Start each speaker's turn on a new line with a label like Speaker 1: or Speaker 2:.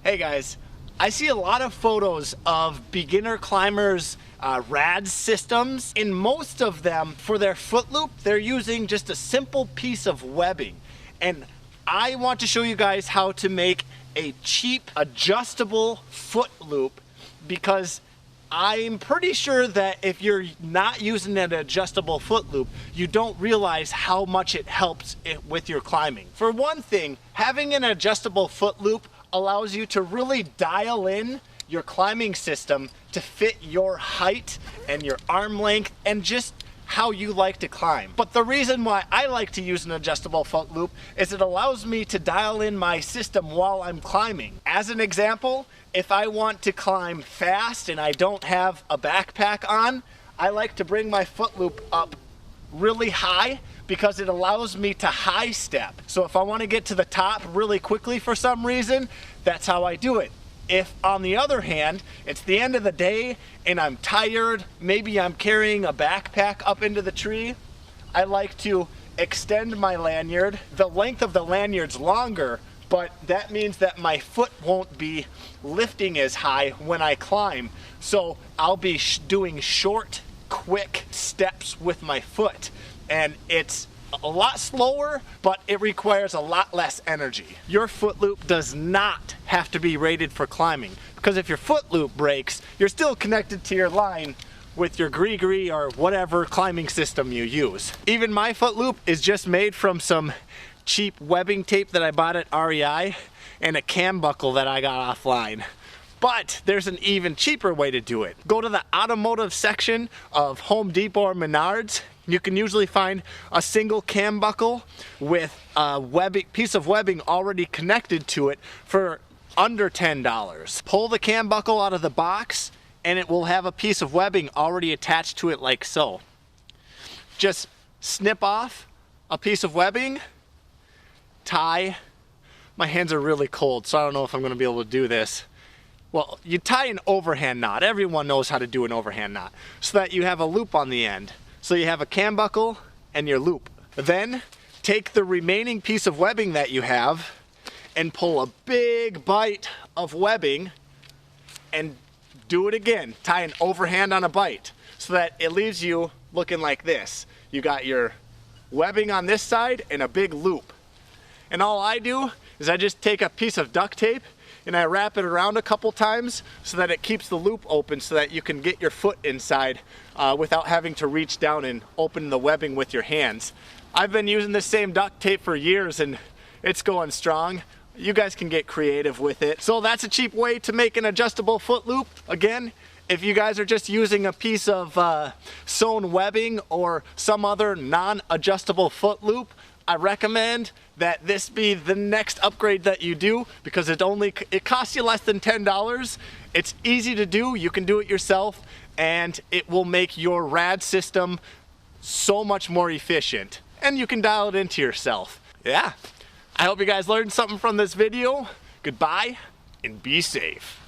Speaker 1: Hey guys, I see a lot of photos of beginner climbers rad systems. In most of them, for their foot loop, they're using just a simple piece of webbing. And I want to show you guys how to make a cheap adjustable foot loop, because I'm pretty sure that if you're not using an adjustable foot loop, you don't realize how much it helps with your climbing. For one thing, having an adjustable foot loop allows you to really dial in your climbing system to fit your height and your arm length and just how you like to climb. But the reason why I like to use an adjustable foot loop is it allows me to dial in my system while I'm climbing. As an example, if I want to climb fast and I don't have a backpack on, I like to bring my foot loop up really high because it allows me to high step. So if I want to get to the top really quickly for some reason, that's how I do it. If, on the other hand, it's the end of the day and I'm tired, maybe I'm carrying a backpack up into the tree, I like to extend my lanyard. The length of the lanyard's longer, but that means that my foot won't be lifting as high when I climb. So I'll be doing short, quick steps with my foot. And it's a lot slower, but it requires a lot less energy. Your foot loop does not have to be rated for climbing, because if your foot loop breaks, you're still connected to your line with your gree or whatever climbing system you use. Even my foot loop is just made from some cheap webbing tape that I bought at REI and a cam buckle that I got offline. But there's an even cheaper way to do it. Go to the automotive section of Home Depot or Menards. You can usually find a single cam buckle with a piece of webbing already connected to it for under $10. Pull the cam buckle out of the box and it will have a piece of webbing already attached to it like so. Just snip off a piece of webbing, tie. My hands are really cold, so I don't know if I'm going to be able to do this. Well, you tie an overhand knot. Everyone knows how to do an overhand knot, so that you have a loop on the end. So you have a cam buckle and your loop. Then take the remaining piece of webbing that you have and pull a big bite of webbing and do it again. Tie an overhand on a bite so that it leaves you looking like this. You got your webbing on this side and a big loop. And all I do is I just take a piece of duct tape and I wrap it around a couple times so that it keeps the loop open so that you can get your foot inside without having to reach down and open the webbing with your hands. I've been using this same duct tape for years and it's going strong. You guys can get creative with it. So that's a cheap way to make an adjustable foot loop. Again, if you guys are just using a piece of sewn webbing or some other non-adjustable foot loop, I recommend that this be the next upgrade that you do, because it costs you less than $10. It's easy to do, you can do it yourself, and it will make your rad system so much more efficient. And you can dial it into yourself. Yeah, I hope you guys learned something from this video. Goodbye, and be safe.